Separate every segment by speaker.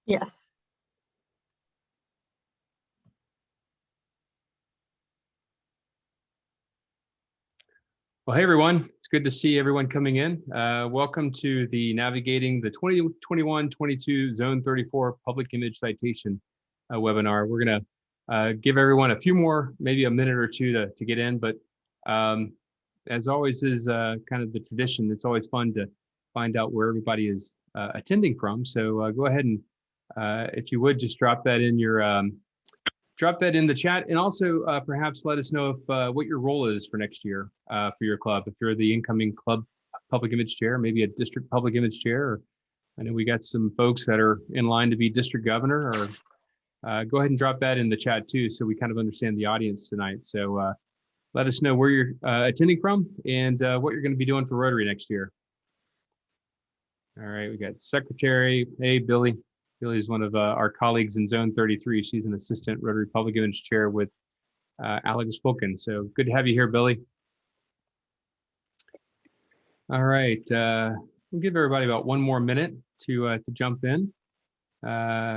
Speaker 1: Yes.
Speaker 2: Well, hey everyone, it's good to see everyone coming in. Welcome to the Navigating the 2021-22 Zone 34 Public Image Citation webinar. We're going to give everyone a few more, maybe a minute or two to get in, but as always is kind of the tradition, it's always fun to find out where everybody is attending from. So go ahead and if you would just drop that in your drop that in the chat, and also perhaps let us know if what your role is for next year for your club. If you're the incoming club public image chair, maybe a district public image chair, or I know we got some folks that are in line to be district governor, or go ahead and drop that in the chat too, so we kind of understand the audience tonight. So let us know where you're attending from and what you're going to be doing for Rotary next year. All right, we got secretary. Hey, Billy. Billy is one of our colleagues in Zone 33. She's an assistant Rotary Public Image Chair with Alex Fulkin. So good to have you here, Billy. All right, we'll give everybody about one more minute to jump in. Jennifer,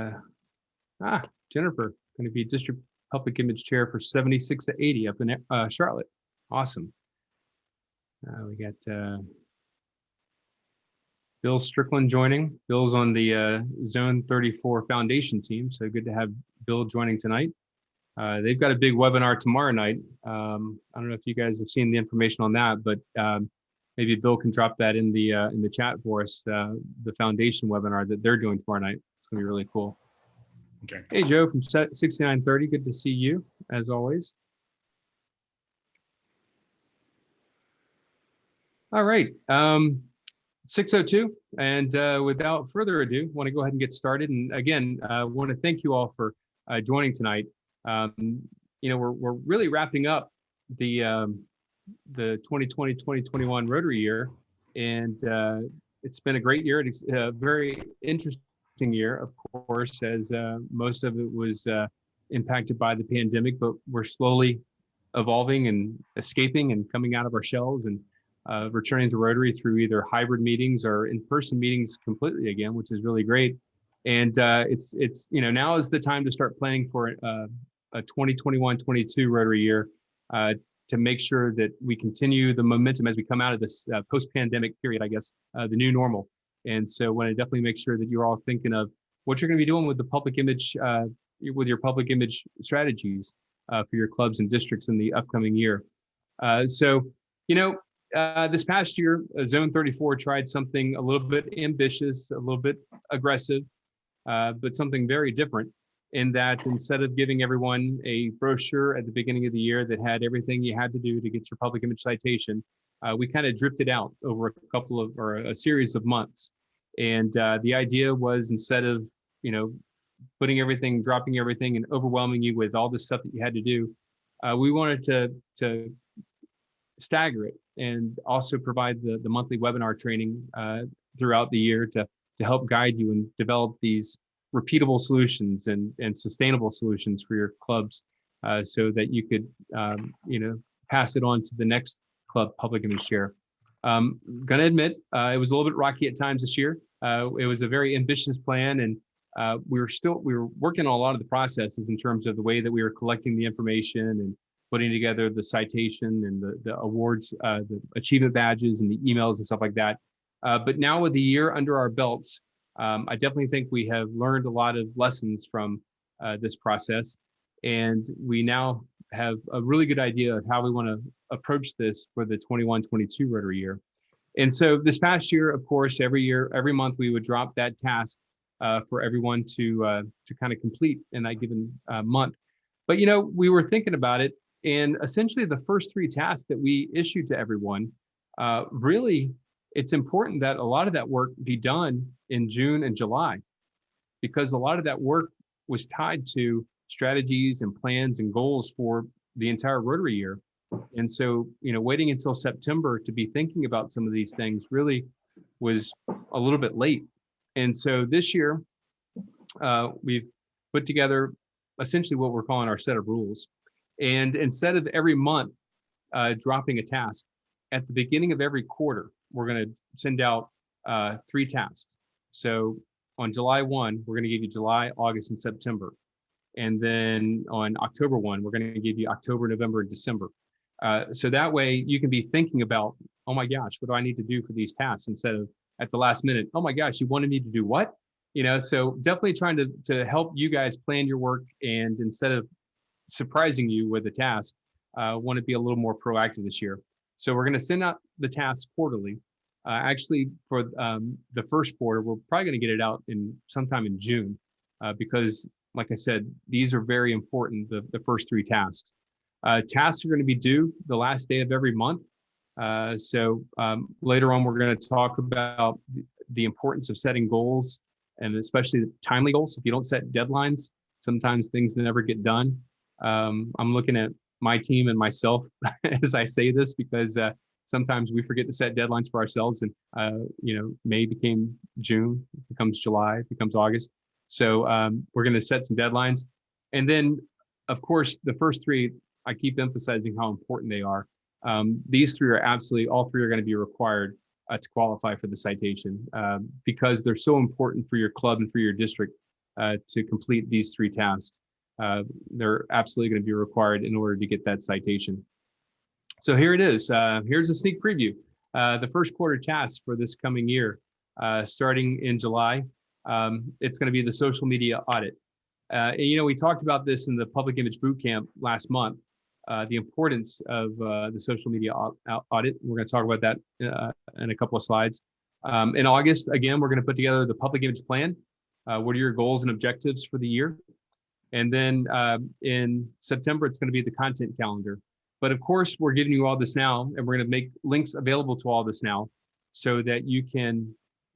Speaker 2: going to be District Public Image Chair for 76 to 80 up in Charlotte. Awesome. We got Bill Strickland joining. Bill's on the Zone 34 Foundation team, so good to have Bill joining tonight. They've got a big webinar tomorrow night. I don't know if you guys have seen the information on that, but maybe Bill can drop that in the chat for us. The Foundation webinar that they're doing tomorrow night. It's gonna be really cool.
Speaker 3: Okay.
Speaker 2: Hey Joe from 6930, good to see you as always. All right. 6:02, and without further ado, want to go ahead and get started. And again, want to thank you all for joining tonight. You know, we're really wrapping up the 2020-2021 Rotary year, and it's been a great year. It's a very interesting year, of course, as most of it was impacted by the pandemic, but we're slowly evolving and escaping and coming out of our shells and returning to Rotary through either hybrid meetings or in-person meetings completely again, which is really great. And it's you know, now is the time to start planning for a 2021-22 Rotary year to make sure that we continue the momentum as we come out of this post-pandemic period, I guess, the new normal. And so want to definitely make sure that you're all thinking of what you're going to be doing with the public image, with your public image strategies for your clubs and districts in the upcoming year. So, you know, this past year, Zone 34 tried something a little bit ambitious, a little bit aggressive, but something very different in that instead of giving everyone a brochure at the beginning of the year that had everything you had to do to get your public image citation, we kind of drifted out over a series of months. And the idea was, instead of, you know, dropping everything and overwhelming you with all the stuff that you had to do, we wanted to stagger it and also provide the monthly webinar training throughout the year to help guide you and develop these repeatable solutions and sustainable solutions for your clubs, so that you could you know, pass it on to the next club public image chair. Gonna admit, it was a little bit rocky at times this year. It was a very ambitious plan, and we were working on a lot of the processes in terms of the way that we were collecting the information and putting together the citation and the awards, the achievement badges and the emails and stuff like that. But now with the year under our belts, I definitely think we have learned a lot of lessons from this process. And we now have a really good idea of how we want to approach this for the 21-22 Rotary year. And so this past year, of course, every month we would drop that task for everyone to kind of complete in that given month. But, you know, we were thinking about it, and essentially the first 3 tasks that we issued to everyone, really, it's important that a lot of that work be done in June and July, because a lot of that work was tied to strategies and plans and goals for the entire Rotary year. And so, you know, waiting until September to be thinking about some of these things really was a little bit late. And so this year, we've put together essentially what we're calling our set of rules. And instead of every month dropping a task, at the beginning of every quarter, we're going to send out 3 tasks. So on July 1, we're going to give you July, August, and September. And then on October 1, we're going to give you October, November, and December. So that way you can be thinking about, oh my gosh, what do I need to do for these tasks, instead of at the last minute, oh my gosh, you wanted me to do what? So definitely trying to help you guys plan your work, and instead of surprising you with a task, want to be a little more proactive this year. So we're going to send out the tasks quarterly. Actually, for the first quarter, we're probably going to get it out sometime in June, because, like I said, these are very important. The first 3 tasks. Tasks are going to be due the last day of every month. So later on, we're going to talk about the importance of setting goals, and especially timely goals. If you don't set deadlines, sometimes things never get done. I'm looking at my team and myself as I say this, because sometimes we forget to set deadlines for ourselves, and May became June, becomes July, becomes August. So we're going to set some deadlines, and then of course the first 3, I keep emphasizing how important they are. These 3 are all 3 are going to be required to qualify for the citation, because they're so important for your club and for your district to complete these 3 tasks. They're absolutely going to be required in order to get that citation. So here it is. Here's a sneak preview. The first quarter tasks for this coming year, starting in July, it's going to be the social media audit. We talked about this in the Public Image Bootcamp last month, the importance of the social media audit. We're going to talk about that in a couple of slides. In August, again, we're going to put together the Public Image Plan. What are your goals and objectives for the year? And then in September, it's going to be the content calendar. But of course, we're giving you all this now, and we're going to make links available to all this now, so that you can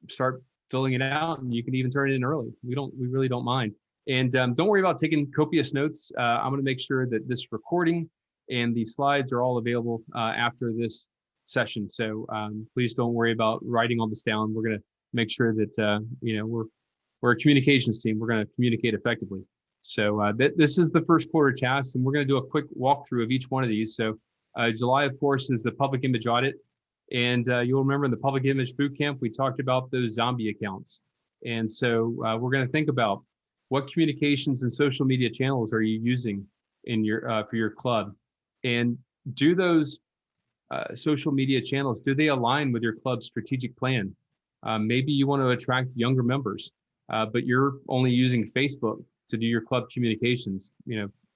Speaker 2: start filling it out, and you can even turn it in early. We really don't mind. And don't worry about taking copious notes. I'm going to make sure that this recording and these slides are all available after this session. So please don't worry about writing all this down. We're going to make sure that we're a communications team. We're going to communicate effectively. So this is the first quarter task, and we're going to do a quick walkthrough of each one of these. So July, of course, is the public image audit. And you'll remember in the Public Image Bootcamp, we talked about those zombie accounts. And so we're going to think about what communications and social media channels are you using in for your club, and do those social media channels, do they align with your club's strategic plan? Maybe you want to attract younger members, but you're only using Facebook to do your club communications.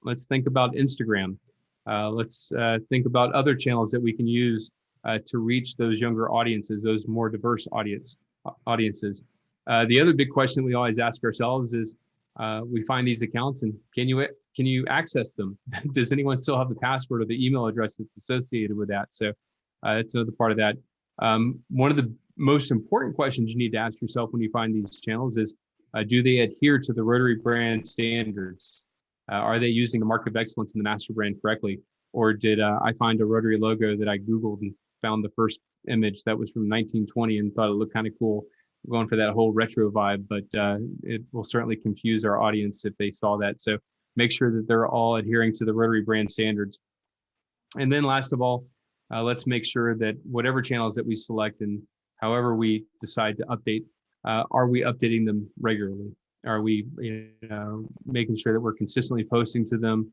Speaker 2: Let's think about Instagram. Let's think about other channels that we can use to reach those younger audiences, those more diverse audiences. The other big question we always ask ourselves is, we find these accounts, and can you access them? Does anyone still have the password or the email address that's associated with that? So that's another part of that. One of the most important questions you need to ask yourself when you find these channels is, do they adhere to the Rotary brand standards? Are they using the mark of excellence in the master brand correctly? Or did I find a Rotary logo that I Googled and found the first image that was from 1920 and thought it looked kind of cool, going for that whole retro vibe, but it will certainly confuse our audience if they saw that. So make sure that they're all adhering to the Rotary brand standards. And then last of all, let's make sure that whatever channels that we select and however we decide to update, are we updating them regularly? Are we making sure that we're consistently posting to them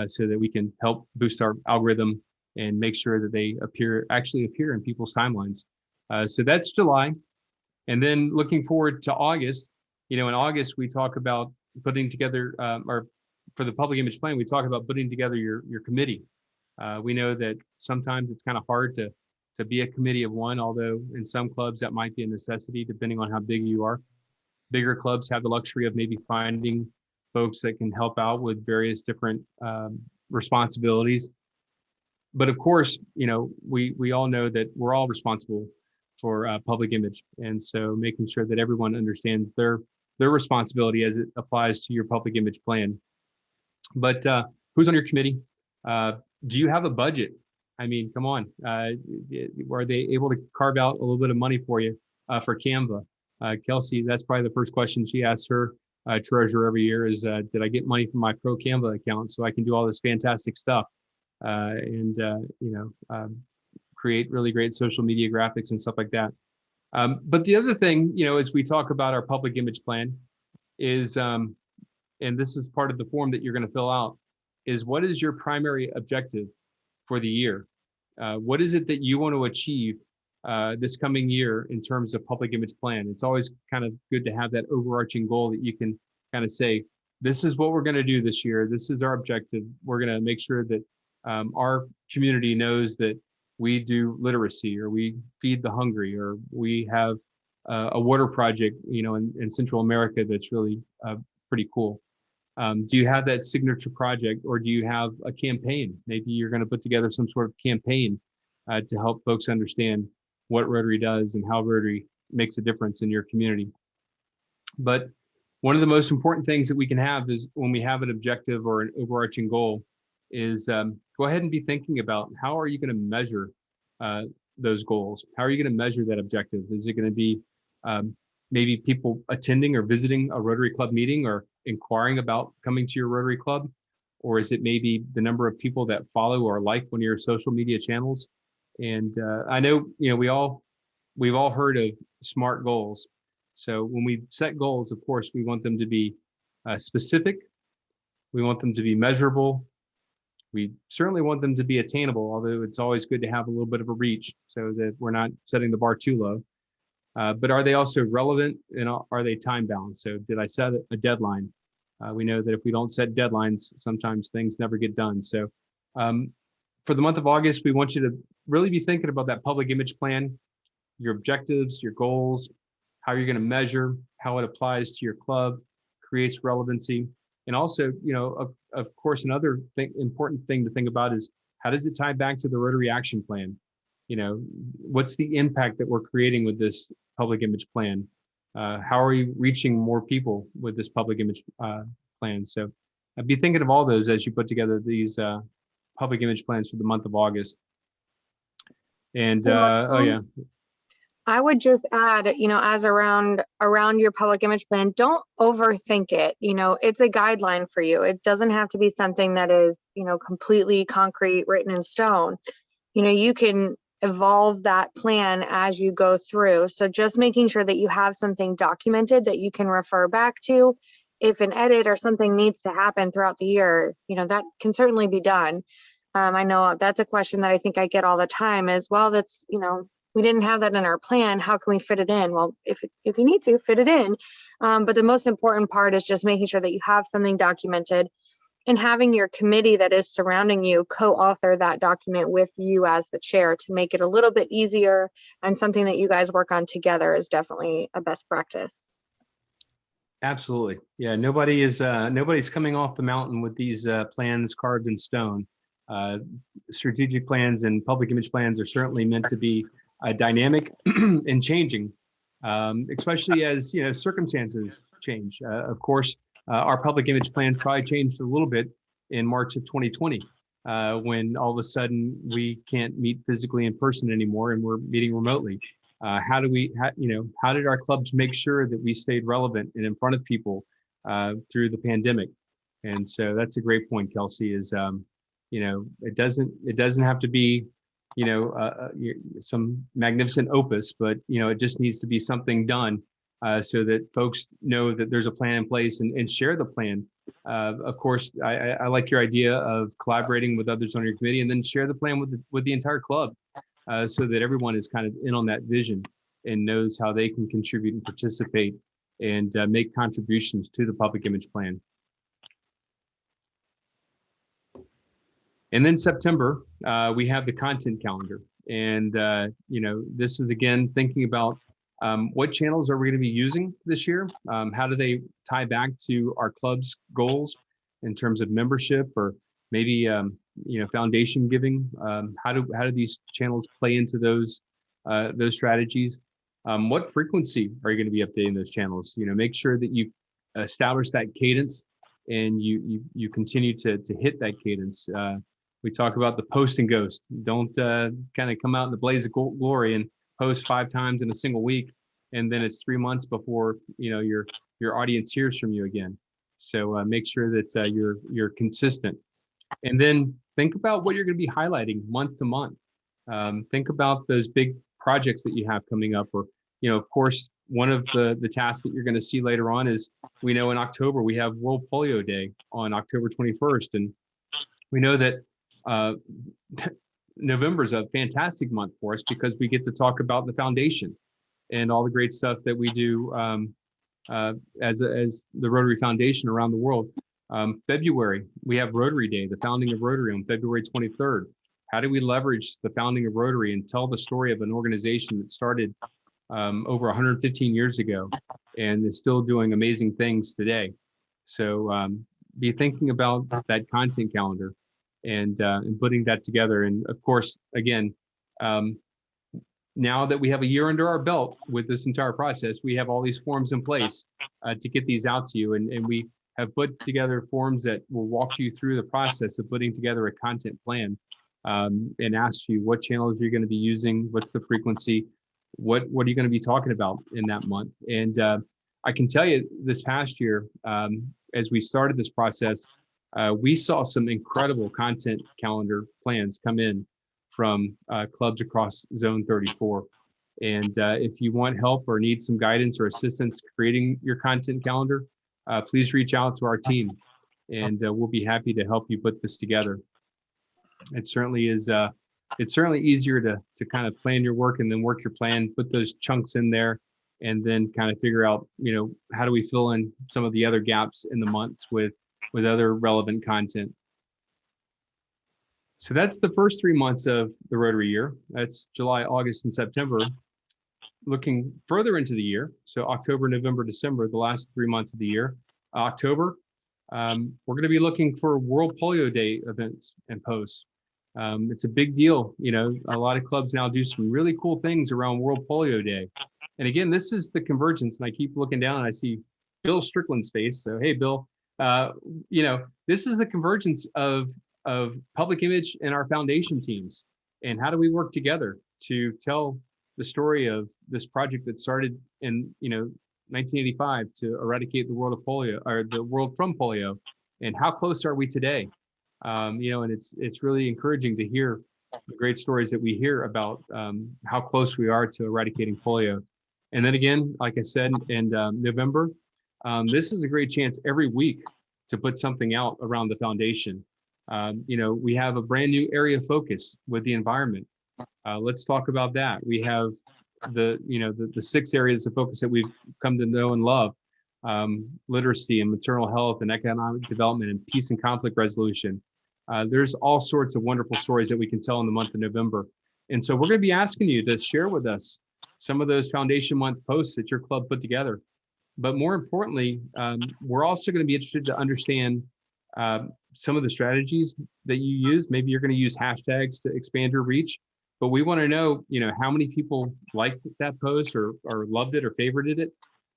Speaker 2: so that we can help boost our algorithm and make sure that they actually appear in people's timelines? So that's July. And then looking forward to August, in August, we talk about putting together, or for the public image plan, we talk about putting together your committee. We know that sometimes it's kind of hard to be a committee of one, although in some clubs that might be a necessity depending on how big you are. Bigger clubs have the luxury of maybe finding folks that can help out with various different responsibilities. But of course, we all know that we're all responsible for public image. And so making sure that everyone understands their responsibility as it applies to your public image plan. But who's on your committee? Do you have a budget? I mean, come on. Are they able to carve out a little bit of money for you for Canva? Kelsey, that's probably the first question she asks her treasurer every year is, did I get money from my Pro Canva account so I can do all this fantastic stuff and create really great social media graphics and stuff like that? But the other thing, as we talk about our public image plan is, and this is part of the form that you're going to fill out, is what is your primary objective for the year? What is it that you want to achieve this coming year in terms of public image plan? It's always kind of good to have that overarching goal that you can kind of say, this is what we're going to do this year. This is our objective. We're going to make sure that our community knows that we do literacy, or we feed the hungry, or we have a water project, in Central America that's really pretty cool. Do you have that signature project, or do you have a campaign? Maybe you're going to put together some sort of campaign to help folks understand what Rotary does and how Rotary makes a difference in your community. But one of the most important things that we can have is, when we have an objective or an overarching goal, is go ahead and be thinking about, how are you going to measure those goals? How are you going to measure that objective? Is it going to be maybe people attending or visiting a Rotary Club meeting, or inquiring about coming to your Rotary Club? Or is it maybe the number of people that follow or like one of your social media channels? And I know, we've all heard of SMART goals. So when we set goals, of course, we want them to be specific. We want them to be measurable. We certainly want them to be attainable, although it's always good to have a little bit of a reach so that we're not setting the bar too low. But are they also relevant, and are they time bound? So did I set a deadline? We know that if we don't set deadlines, sometimes things never get done. So for the month of August, we want you to really be thinking about that public image plan, your objectives, your goals, how you're going to measure, how it applies to your club, creates relevancy. And also, of course, another important thing to think about is, how does it tie back to the Rotary action plan? What's the impact that we're creating with this public image plan? How are we reaching more people with this public image plan? So I'd be thinking of all those as you put together these public image plans for the month of August. And
Speaker 1: I would just add, as around your public image plan, don't overthink it. It's a guideline for you. It doesn't have to be something that is, completely concrete, written in stone. You can evolve that plan as you go through. So just making sure that you have something documented that you can refer back to. If an edit or something needs to happen throughout the year, that can certainly be done. I know that's a question that I think I get all the time as well. That's, we didn't have that in our plan. How can we fit it in? Well, if you need to, fit it in. But the most important part is just making sure that you have something documented, and having your committee that is surrounding you co-author that document with you as the chair to make it a little bit easier, and something that you guys work on together is definitely a best practice.
Speaker 2: Absolutely. Yeah, nobody's coming off the mountain with these plans carved in stone. Strategic plans and public image plans are certainly meant to be dynamic and changing, especially as circumstances change. Of course, our public image plans probably changed a little bit in March of 2020, when all of a sudden we can't meet physically in person anymore, and we're meeting remotely. How did our clubs make sure that we stayed relevant and in front of people through the pandemic? And so that's a great point, Kelsey. Is it doesn't have to be some magnificent opus, but it just needs to be something done so that folks know that there's a plan in place, and share the plan. Of course, I like your idea of collaborating with others on your committee, and then share the plan with the entire club, so that everyone is kind of in on that vision and knows how they can contribute and participate and make contributions to the public image plan. And then September, we have the content calendar. And, this is, again, thinking about what channels are we going to be using this year? How do they tie back to our club's goals in terms of membership, or maybe, foundation giving? How do these channels play into those strategies? What frequency are you going to be updating those channels? Make sure that you establish that cadence, and you continue to hit that cadence. We talk about the post and ghost. Don't kind of come out in the blaze of glory and post 5 times in a single week, and then it's 3 months before your audience hears from you again. So make sure that you're consistent, and then think about what you're going to be highlighting month to month. Think about those big projects that you have coming up, or of course, one of the tasks that you're going to see later on is, we know in October we have World Polio Day on October 21st, and we know that November is a fantastic month for us because we get to talk about the foundation and all the great stuff that we do as the Rotary Foundation around the world. February, we have Rotary Day, the founding of Rotary on February 23rd. How do we leverage the founding of Rotary and tell the story of an organization that started over 115 years ago and is still doing amazing things today? So be thinking about that content calendar and putting that together. And of course, again, now that we have a year under our belt with this entire process, we have all these forms in place to get these out to you. And we have put together forms that will walk you through the process of putting together a content plan and ask you what channels you're going to be using, what's the frequency, what are you going to be talking about in that month. And I can tell you this past year, as we started this process, we saw some incredible content calendar plans come in from clubs across Zone 34. And if you want help or need some guidance or assistance creating your content calendar, please reach out to our team, and we'll be happy to help you put this together. It certainly is. It's certainly easier to kind of plan your work and then work your plan, put those chunks in there, and then kind of figure out, how do we fill in some of the other gaps in the months with other relevant content. So that's the first 3 months of the Rotary year. That's July, August, and September. Looking further into the year, so October, November, December, the last 3 months of the year. October, we're going to be looking for World Polio Day events and posts. It's a big deal. A lot of clubs now do some really cool things around World Polio Day. And again, this is the convergence. And I keep looking down and I see Bill Strickland's face. So, hey, Bill, this is the convergence of public image and our foundation teams. And how do we work together to tell the story of this project that started in 1985 to eradicate the world of polio, or the world from polio, and how close are we today? And it's really encouraging to hear the great stories that we hear about how close we are to eradicating polio. And then again, like I said, in November, this is a great chance every week to put something out around the foundation. We have a brand new area of focus with the environment. Let's talk about that. We have the 6 areas of focus that we've come to know and love: literacy and maternal health and economic development and peace and conflict resolution. There's all sorts of wonderful stories that we can tell in the month of November. And so we're going to be asking you to share with us some of those Foundation Month posts that your club put together. But more importantly, we're also going to be interested to understand some of the strategies that you use. Maybe you're going to use hashtags to expand your reach, but we want to know, how many people liked that post or loved it or favorited it?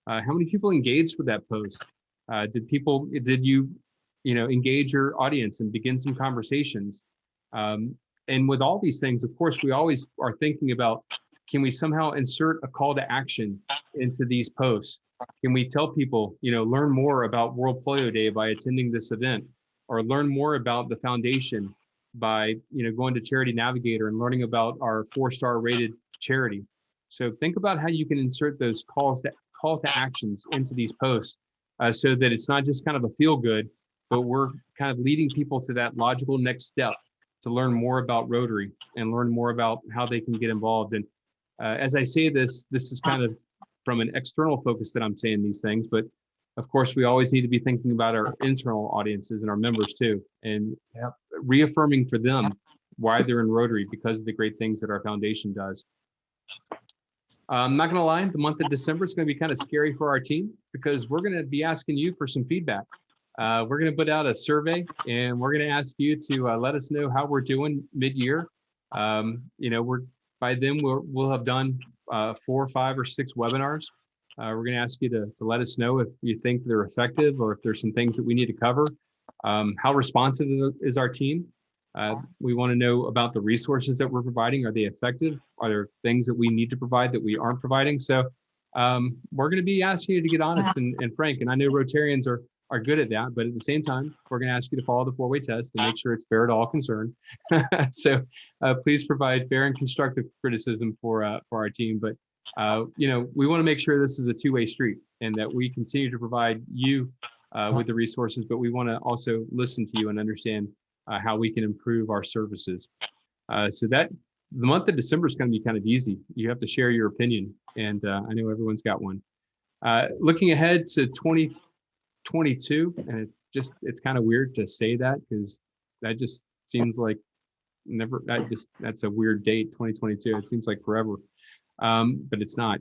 Speaker 2: How many people engaged with that post? Did you engage your audience and begin some conversations? And with all these things, of course, we always are thinking about, can we somehow insert a call to action into these posts? Can we tell people, learn more about World Polio Day by attending this event, or learn more about the foundation by, going to Charity Navigator and learning about our 4-star rated charity? So think about how you can insert those call to actions into these posts so that it's not just kind of a feel good, but we're kind of leading people to that logical next step to learn more about Rotary and learn more about how they can get involved. And as I say this is kind of from an external focus that I'm saying these things, but of course, we always need to be thinking about our internal audiences and our members too, and reaffirming for them why they're in Rotary because of the great things that our foundation does. I'm not going to lie, the month of December is going to be kind of scary for our team because we're going to be asking you for some feedback. We're going to put out a survey and we're going to ask you to let us know how we're doing mid-year. By then we'll have done 4, 5, or 6 webinars. We're going to ask you to let us know if you think they're effective or if there's some things that we need to cover. How responsive is our team? We want to know about the resources that we're providing. Are they effective? Are there things that we need to provide that we aren't providing? So we're going to be asking you to get honest and frank. And I know Rotarians are good at that, but at the same time, we're going to ask you to follow the 4-way test and make sure it's fair to all concerned. So please provide fair and constructive criticism for our team. But we want to make sure this is a two-way street and that we continue to provide you with the resources, but we want to also listen to you and understand how we can improve our services. So that the month of December is going to be kind of easy. You have to share your opinion, and I know everyone's got one. Looking ahead to 2022, and it's kind of weird to say that because that just seems like that's a weird date, 2022. It seems like forever, but it's not.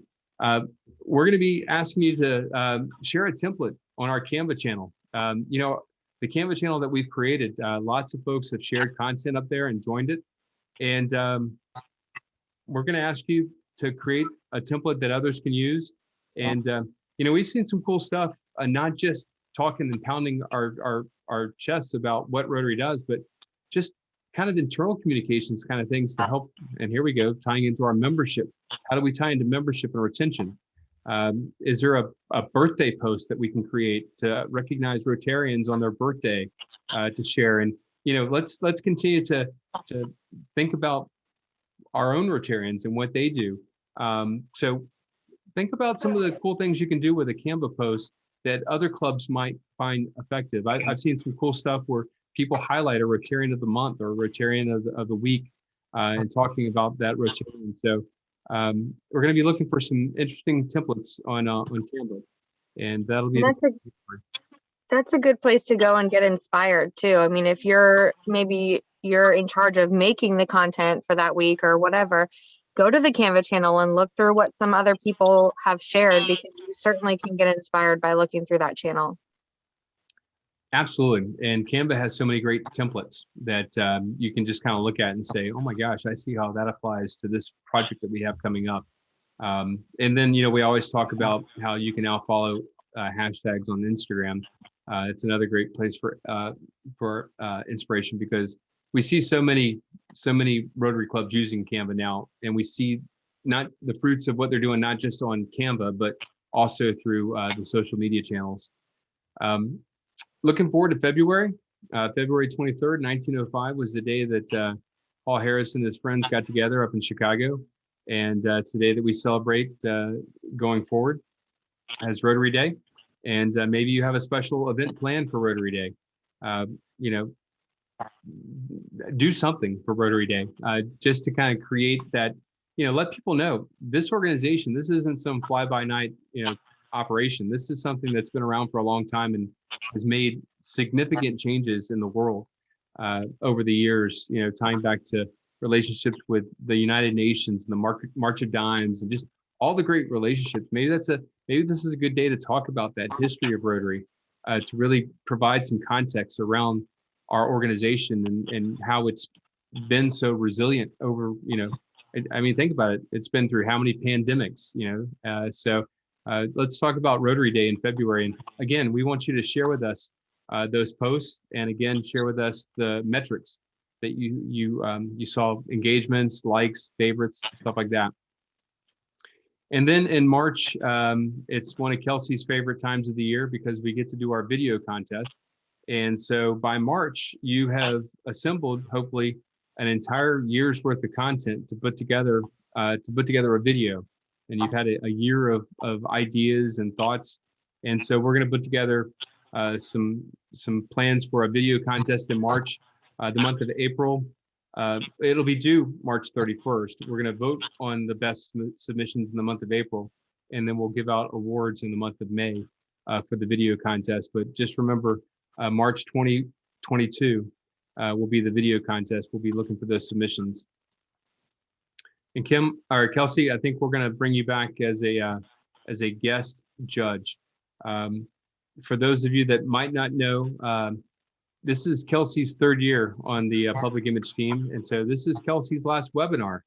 Speaker 2: We're going to be asking you to share a template on our Canva channel. The Canva channel that we've created, lots of folks have shared content up there and joined it. And we're going to ask you to create a template that others can use. And, we've seen some cool stuff, not just talking and pounding our chests about what Rotary does, but just kind of internal communications kind of things to help. And here we go, tying into our membership. How do we tie into membership and retention? Is there a birthday post that we can create to recognize Rotarians on their birthday to share? And let's continue to think about our own Rotarians and what they do. So think about some of the cool things you can do with a Canva post that other clubs might find effective. I've seen some cool stuff where people highlight a Rotarian of the month or a Rotarian of the week and talking about that Rotarian. So we're going to be looking for some interesting templates on Canva, and that'll be.
Speaker 1: That's a good place to go and get inspired too. I mean, if you're in charge of making the content for that week or whatever, go to the Canva channel and look through what some other people have shared, because you certainly can get inspired by looking through that channel.
Speaker 2: Absolutely. And Canva has so many great templates that you can just kind of look at and say, oh my gosh, I see how that applies to this project that we have coming up. And then, we always talk about how you can now follow hashtags on Instagram. It's another great place for inspiration, because we see so many Rotary clubs using Canva now, and we see not the fruits of what they're doing, not just on Canva, but also through the social media channels. Looking forward to February. February 23rd, 1905 was the day that Paul Harris and his friends got together up in Chicago. And it's the day that we celebrate going forward as Rotary Day. And maybe you have a special event planned for Rotary Day. Do something for Rotary Day just to kind of create that, let people know this organization, this isn't some fly-by-night, operation. This is something that's been around for a long time and has made significant changes in the world over the years, tying back to relationships with the United Nations and the March of Dimes and just all the great relationships. Maybe this is a good day to talk about that history of Rotary, to really provide some context around our organization and how it's been so resilient over, think about it. It's been through how many pandemics, so let's talk about Rotary Day in February. And again, we want you to share with us those posts, and again, share with us the metrics that you saw: engagements, likes, favorites, stuff like that. And then in March, it's one of Kelsey's favorite times of the year because we get to do our video contest. And so by March, you have assembled hopefully an entire year's worth of content to put together a video. And you've had a year of ideas and thoughts. And so we're going to put together some plans for a video contest in March. The month of April, it'll be due March 31st. We're going to vote on the best submissions in the month of April, and then we'll give out awards in the month of May for the video contest. But just remember, March 2022 will be the video contest. We'll be looking for those submissions. And Kelsey, I think we're going to bring you back as a guest judge. For those of you that might not know, this is Kelsey's third year on the Public Image team. And so this is Kelsey's last webinar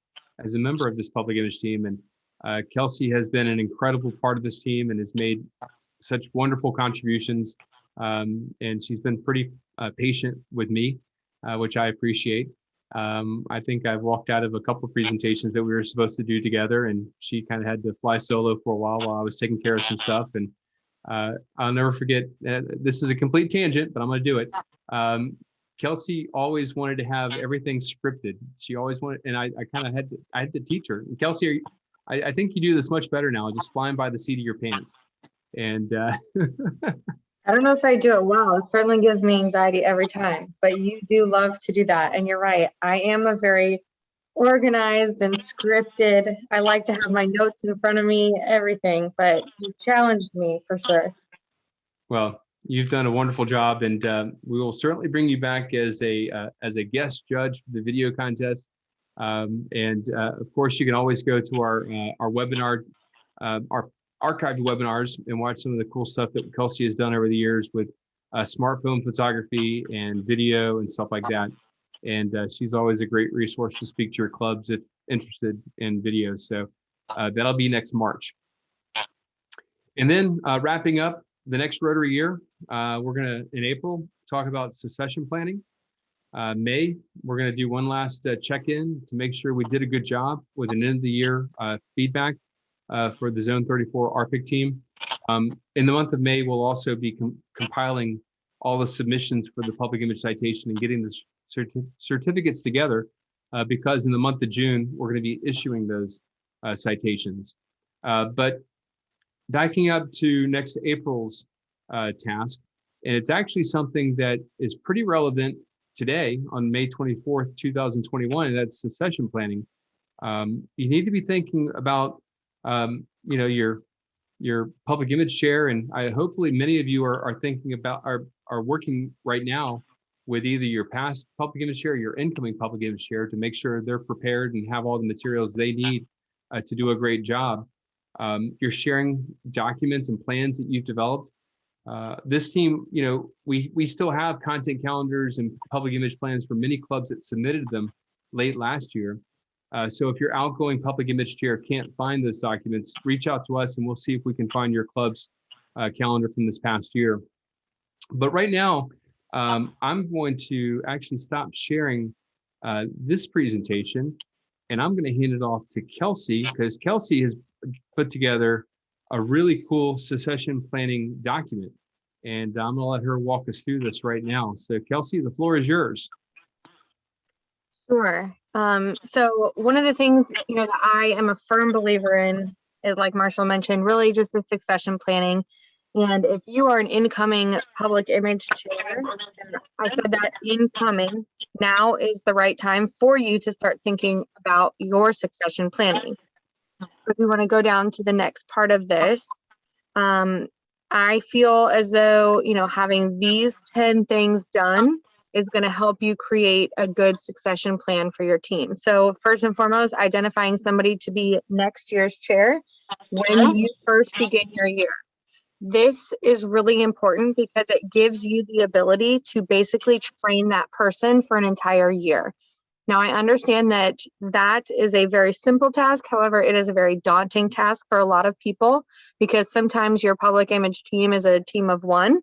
Speaker 2: as a member of this Public Image team. And Kelsey has been an incredible part of this team and has made such wonderful contributions. And she's been pretty patient with me, which I appreciate. I think I've walked out of a couple of presentations that we were supposed to do together, and she kind of had to fly solo for a while I was taking care of some stuff. And I'll never forget, this is a complete tangent, but I'm going to do it. Kelsey always wanted to have everything scripted. She always wanted, and I kind of had to teach her. And Kelsey, I think you do this much better now, just flying by the seat of your pants. And
Speaker 1: I don't know if I do it well. It certainly gives me anxiety every time, but you do love to do that. And you're right. I am a very organized and scripted. I like to have my notes in front of me, everything, but you challenged me for sure.
Speaker 2: well, you've done a wonderful job, and we will certainly bring you back as a guest judge for the video contest. And of course, you can always go to our webinar, our archived webinars, and watch some of the cool stuff that Kelsey has done over the years with smartphone photography and video and stuff like that. And she's always a great resource to speak to your clubs if interested in videos. So that'll be next March. And then wrapping up the next Rotary year, we're going to, in April, talk about succession planning. May, we're going to do one last check-in to make sure we did a good job with an end of the year feedback for the Zone 34 RPIC team. In the month of May, we'll also be compiling all the submissions for the public image citation and getting the certificates together because in the month of June, we're going to be issuing those citations. But backing up to next April's task, and it's actually something that is pretty relevant today on May 24th, 2021, and that's succession planning. You need to be thinking about your public image chair, and hopefully many of you are thinking about are working right now with either your past public image chair or your incoming public image chair to make sure they're prepared and have all the materials they need to do a great job. You're sharing documents and plans that you've developed. This team, we still have content calendars and public image plans for many clubs that submitted them late last year. So if your outgoing public image chair can't find those documents, reach out to us and we'll see if we can find your club's calendar from this past year. But right now, I'm going to actually stop sharing this presentation, and I'm going to hand it off to Kelsey, because Kelsey has put together a really cool succession planning document, and I'm going to let her walk us through this right now. So Kelsey, the floor is yours.
Speaker 1: Sure. So one of the things, that I am a firm believer in is, like Marshall mentioned, really just the succession planning. And if you are an incoming public image chair, and I said that incoming, now is the right time for you to start thinking about your succession planning. If we want to go down to the next part of this, I feel as though, having these 10 things done is going to help you create a good succession plan for your team. So first and foremost, identifying somebody to be next year's chair when you first begin your year. This is really important because it gives you the ability to basically train that person for an entire year. Now, I understand that that is a very simple task. However, it is a very daunting task for a lot of people because sometimes your public image team is a team of one.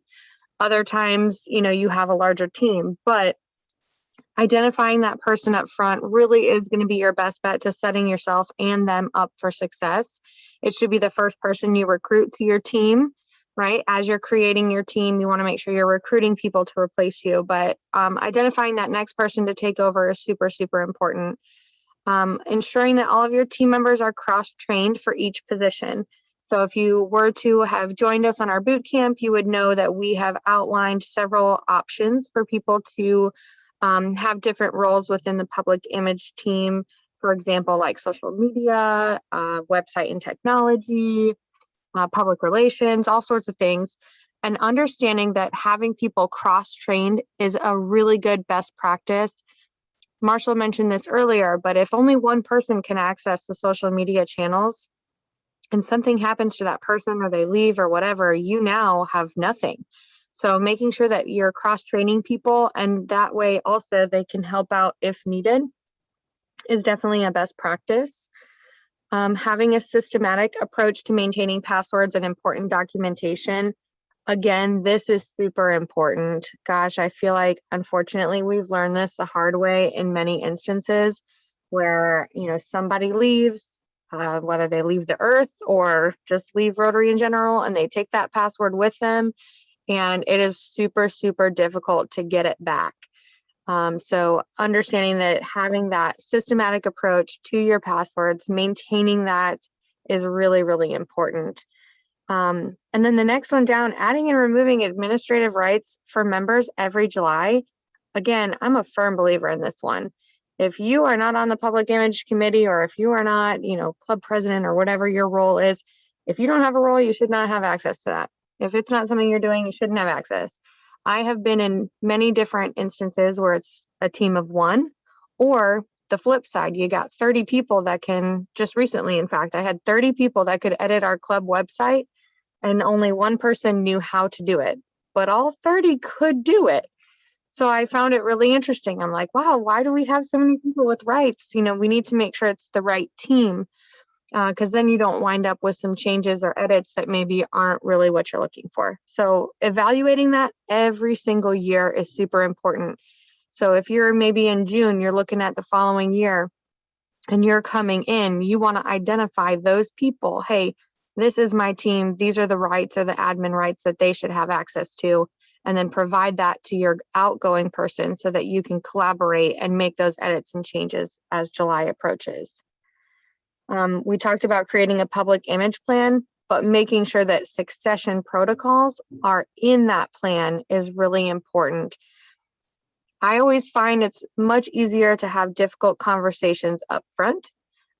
Speaker 1: Other times, you have a larger team, but identifying that person up front really is going to be your best bet to setting yourself and them up for success. It should be the first person you recruit to your team, right? As you're creating your team, you want to make sure you're recruiting people to replace you, but identifying that next person to take over is super, super important. Ensuring that all of your team members are cross-trained for each position. So if you were to have joined us on our boot camp, you would know that we have outlined several options for people to have different roles within the public image team. For example, like social media, website and technology, public relations, all sorts of things. And understanding that having people cross-trained is a really good best practice. Marshall mentioned this earlier, but if only one person can access the social media channels and something happens to that person or they leave or whatever, you now have nothing. So making sure that you're cross-training people and that way also they can help out if needed is definitely a best practice. Having a systematic approach to maintaining passwords and important documentation. Again, this is super important. Gosh, I feel like unfortunately we've learned this the hard way in many instances where, somebody leaves, whether they leave the earth or just leave Rotary in general, and they take that password with them. And it is super, super difficult to get it back. So understanding that having that systematic approach to your passwords, maintaining that is really, really important. And then the next one down, adding and removing administrative rights for members every July. Again, I'm a firm believer in this one. If you are not on the Public Image Committee, or if you are not, club president or whatever your role is, if you don't have a role, you should not have access to that. If it's not something you're doing, you shouldn't have access. I have been in many different instances where it's a team of one, or the flip side, you got 30 people that can, just recently, in fact, I had 30 people that could edit our club website, and only one person knew how to do it, but all 30 could do it. So I found it really interesting. I'm like, wow, why do we have so many people with rights? We need to make sure it's the right team, because then you don't wind up with some changes or edits that maybe aren't really what you're looking for. So evaluating that every single year is super important. So if you're maybe in June, you're looking at the following year and you're coming in, you want to identify those people. Hey, this is my team. These are the rights or the admin rights that they should have access to. And then provide that to your outgoing person so that you can collaborate and make those edits and changes as July approaches. We talked about creating a public image plan, but making sure that succession protocols are in that plan is really important. I always find it's much easier to have difficult conversations up front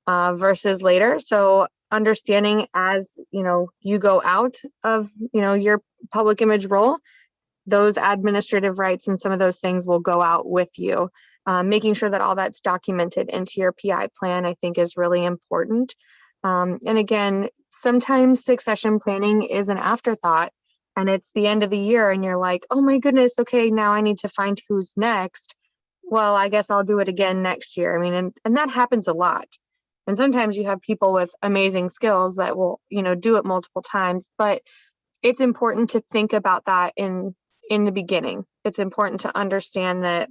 Speaker 1: versus later. So understanding as you go out of your public image role, those administrative rights and some of those things will go out with you. Making sure that all that's documented into your PI plan, I think, is really important. And again, sometimes succession planning is an afterthought, and it's the end of the year and you're like, oh my goodness, okay, now I need to find who's next. Well, I guess I'll do it again next year. I mean, and that happens a lot. And sometimes you have people with amazing skills that will, do it multiple times, but it's important to think about that in the beginning. It's important to understand that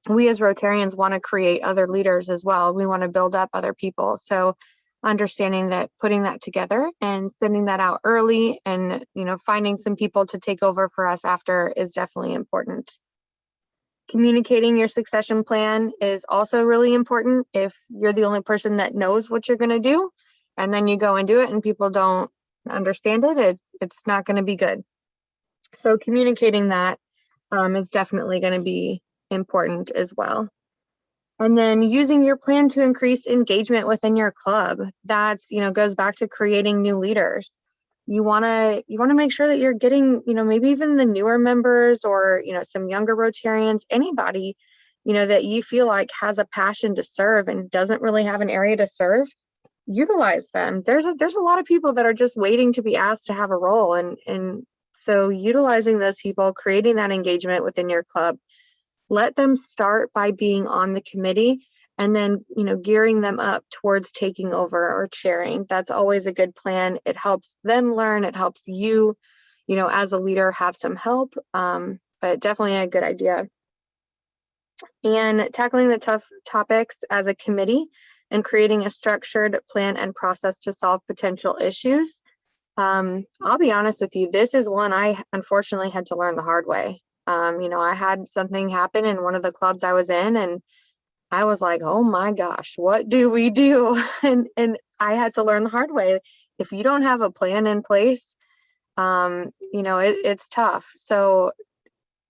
Speaker 1: we as Rotarians want to create other leaders as well. We want to build up other people. So understanding that, putting that together and sending that out early and, finding some people to take over for us after is definitely important. Communicating your succession plan is also really important. If you're the only person that knows what you're going to do, and then you go and do it and people don't understand it, it's not going to be good. So communicating that is definitely going to be important as well. And then using your plan to increase engagement within your club. That's, goes back to creating new leaders. You want to make sure that you're getting, maybe even the newer members or, some younger Rotarians, anybody, that you feel like has a passion to serve and doesn't really have an area to serve. Utilize them. There's a lot of people that are just waiting to be asked to have a role, and so utilizing those people, creating that engagement within your club. Let them start by being on the committee, and then gearing them up towards taking over or chairing. That's always a good plan. It helps them learn. It helps you, as a leader, have some help. But definitely a good idea. And tackling the tough topics as a committee and creating a structured plan and process to solve potential issues. I'll be honest with you, this is one I unfortunately had to learn the hard way. I had something happen in one of the clubs I was in, and I was like, oh my gosh, what do we do? And I had to learn the hard way. If you don't have a plan in place, it's tough. So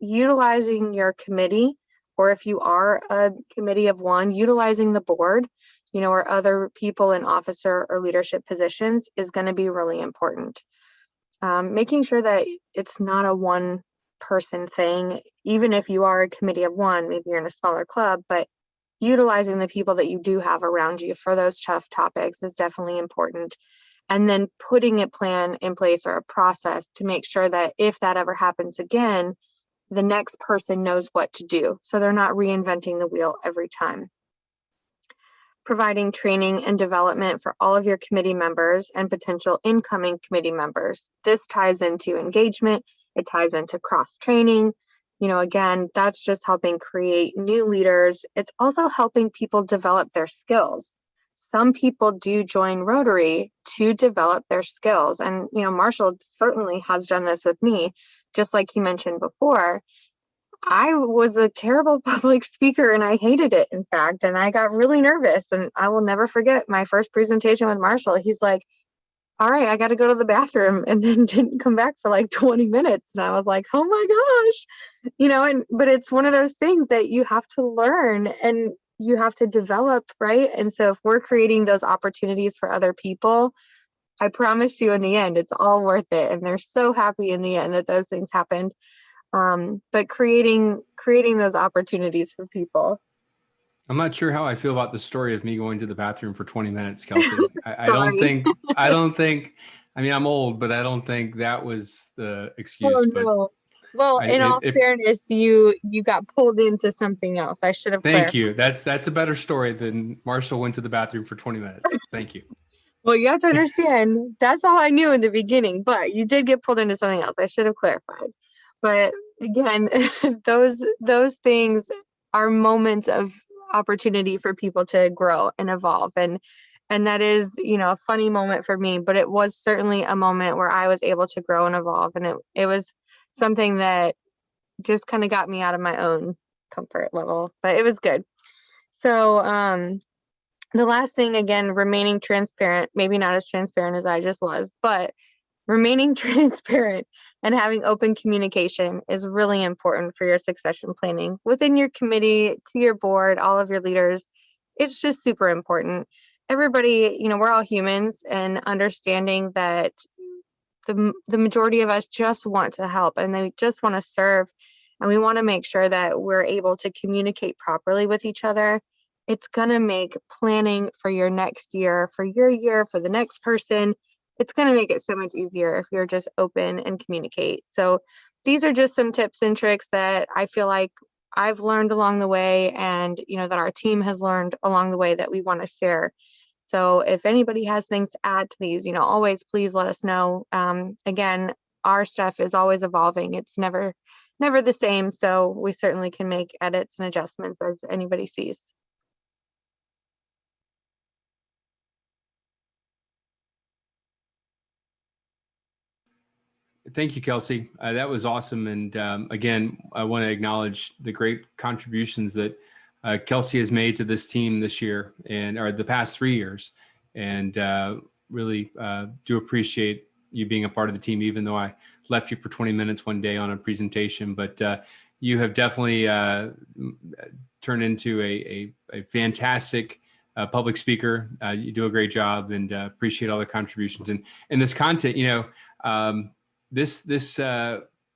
Speaker 1: utilizing your committee, or if you are a committee of one, utilizing the board, or other people in officer or leadership positions is going to be really important. Making sure that it's not a one person thing, even if you are a committee of one, maybe you're in a smaller club, but utilizing the people that you do have around you for those tough topics is definitely important. And then putting a plan in place or a process to make sure that if that ever happens again, the next person knows what to do. So they're not reinventing the wheel every time. Providing training and development for all of your committee members and potential incoming committee members. This ties into engagement. It ties into cross-training. Again, that's just helping create new leaders. It's also helping people develop their skills. Some people do join Rotary to develop their skills. And, Marshall certainly has done this with me, just like you mentioned before. I was a terrible public speaker and I hated it, in fact, and I got really nervous. And I will never forget my first presentation with Marshall. He's like, all right, I got to go to the bathroom, and then didn't come back for like 20 minutes. And I was like, oh my gosh, but it's one of those things that you have to learn and you have to develop, right? And so if we're creating those opportunities for other people, I promise you in the end, it's all worth it. And they're so happy in the end that those things happened. But creating those opportunities for people.
Speaker 3: I'm not sure how I feel about the story of me going to the bathroom for 20 minutes, Kelsey. I don't think, I mean, I'm old, but I don't think that was the excuse.
Speaker 1: Oh, no. Well, in all fairness, you got pulled into something else. I should have
Speaker 3: clarified. Thank you. That's a better story than Marshall went to the bathroom for 20 minutes. Thank you.
Speaker 1: Well, you have to understand, that's all I knew in the beginning, but you did get pulled into something else. I should have clarified. But again, those things are moments of opportunity for people to grow and evolve. And that is, a funny moment for me, but it was certainly a moment where I was able to grow and evolve. And it was something that just kind of got me out of my own comfort level, but it was good. So, the last thing, again, remaining transparent, maybe not as transparent as I just was, but remaining transparent and having open communication is really important for your succession planning within your committee, to your board, all of your leaders. It's just super important. Everybody, we're all humans, and understanding that the majority of us just want to help and they just want to serve. And we want to make sure that we're able to communicate properly with each other. It's going to make planning for your next year, for your year, for the next person, it's going to make it so much easier if you're just open and communicate. So these are just some tips and tricks that I feel like I've learned along the way, and that our team has learned along the way that we want to share. So if anybody has things to add to these, always please let us know. Again, our stuff is always evolving. It's never the same. So we certainly can make edits and adjustments as anybody sees.
Speaker 3: Thank you, Kelsey. That was awesome. And again, I want to acknowledge the great contributions that Kelsey has made to this team this year or the past 3 years. And really do appreciate you being a part of the team, even though I left you for 20 minutes one day on a presentation. But you have definitely turned into a fantastic public speaker. You do a great job, and appreciate all the contributions. And this content, this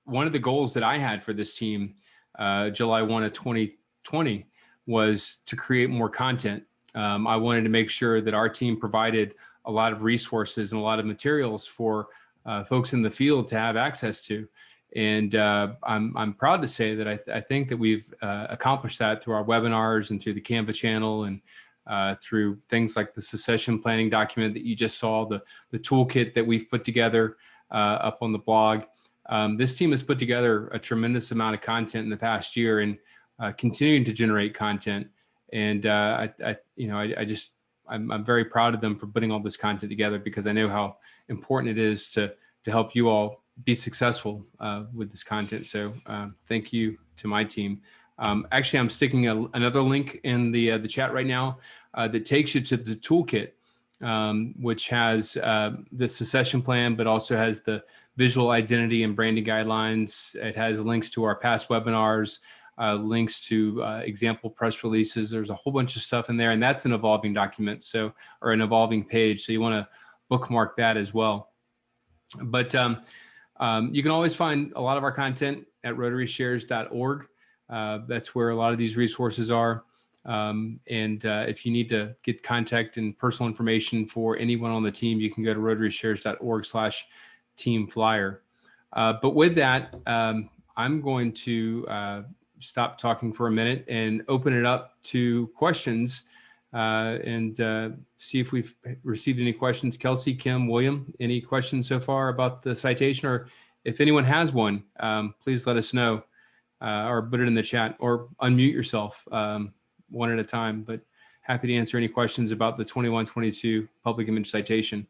Speaker 3: one of the goals that I had for this team, July 1 of 2020, was to create more content. I wanted to make sure that our team provided a lot of resources and a lot of materials for folks in the field to have access to. And I'm proud to say that I think that we've accomplished that through our webinars and through the Canva channel, and through things like the succession planning document that you just saw, the toolkit that we've put together up on the blog. This team has put together a tremendous amount of content in the past year, and continuing to generate content. And I'm very proud of them for putting all this content together, because I know how important it is to help you all be successful with this content. So thank you to my team. Actually, I'm sticking another link in the chat right now that takes you to the toolkit, which has the succession plan, but also has the visual identity and branding guidelines. It has links to our past webinars, links to example press releases. There's a whole bunch of stuff in there, and that's an evolving document, or an evolving page. So you want to bookmark that as well. But you can always find a lot of our content at rotaryshares.org. That's where a lot of these resources are. And if you need to get contact and personal information for anyone on the team, you can go to rotaryshares.org/teamflyer. But with that, I'm going to stop talking for a minute and open it up to questions, and see if we've received any questions. Kelsey, Kim, William, any questions so far about the citation? Or if anyone has one, please let us know, or put it in the chat, or unmute yourself one at a time. But happy to answer any questions about the 21-22 Public Image Citation.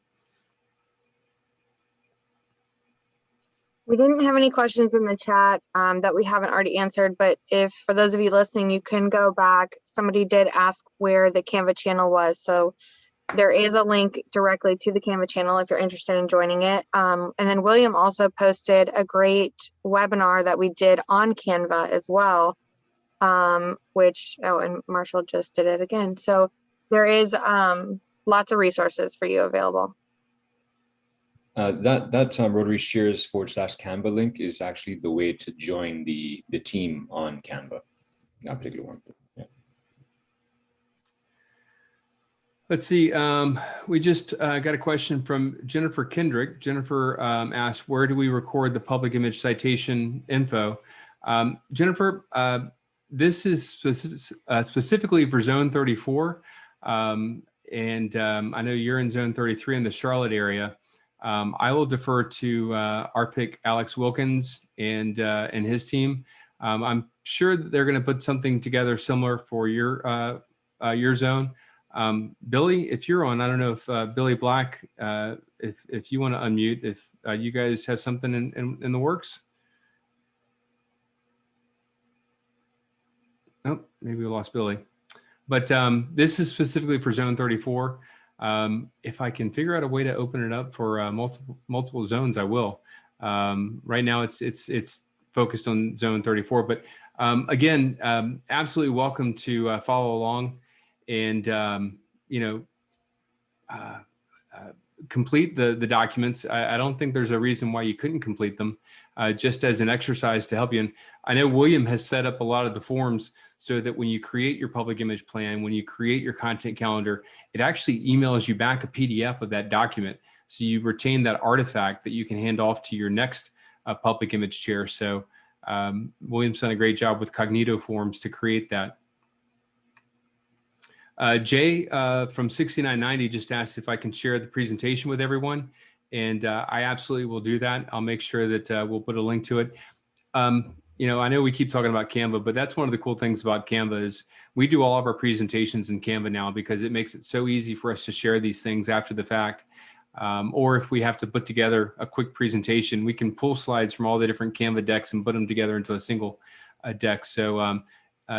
Speaker 1: We didn't have any questions in the chat that we haven't already answered, but if for those of you listening, you can go back. Somebody did ask where the Canva channel was. So there is a link directly to the Canva channel if you're interested in joining it. And then William also posted a great webinar that we did on Canva as well, which, oh, and Marshall just did it again. So there is lots of resources for you available.
Speaker 4: That Rotary Shares /Canva link is actually the way to join the team on Canva. That particular one. Yeah.
Speaker 3: Let's see. We just got a question from Jennifer Kendrick. Jennifer asked, where do we record the public image citation info? Jennifer, this is specifically for Zone 34. And I know you're in Zone 33 in the Charlotte area. I will defer to RPIC Alex Wilkins and his team. I'm sure that they're going to put something together similar for your zone. Billy, if you're on, I don't know if Billy Black, if you want to unmute, if you guys have something in the works. Oh, maybe we lost Billy. But this is specifically for Zone 34. If I can figure out a way to open it up for multiple zones, I will. Right now, it's focused on Zone 34. But again, absolutely welcome to follow along and complete the documents. I don't think there's a reason why you couldn't complete them, just as an exercise to help you. And I know William has set up a lot of the forms so that when you create your public image plan, when you create your content calendar, it actually emails you back a PDF of that document. So you retain that artifact that you can hand off to your next public image chair. So William's done a great job with Cognito forms to create that. Jay from 6990 just asked if I can share the presentation with everyone. And I absolutely will do that. I'll make sure that we'll put a link to it. I know we keep talking about Canva, but that's one of the cool things about Canva is we do all of our presentations in Canva now because it makes it so easy for us to share these things after the fact. Or if we have to put together a quick presentation, we can pull slides from all the different Canva decks and put them together into a single deck. So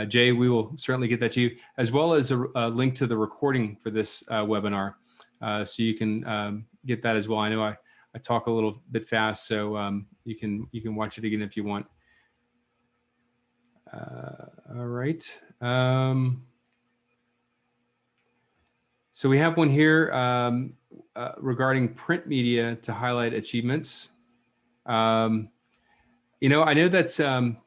Speaker 3: Jay, we will certainly get that to you, as well as a link to the recording for this webinar. So you can get that as well. I know I talk a little bit fast, so you can watch it again if you want. All right. So we have one here regarding print media to highlight achievements. I know that's I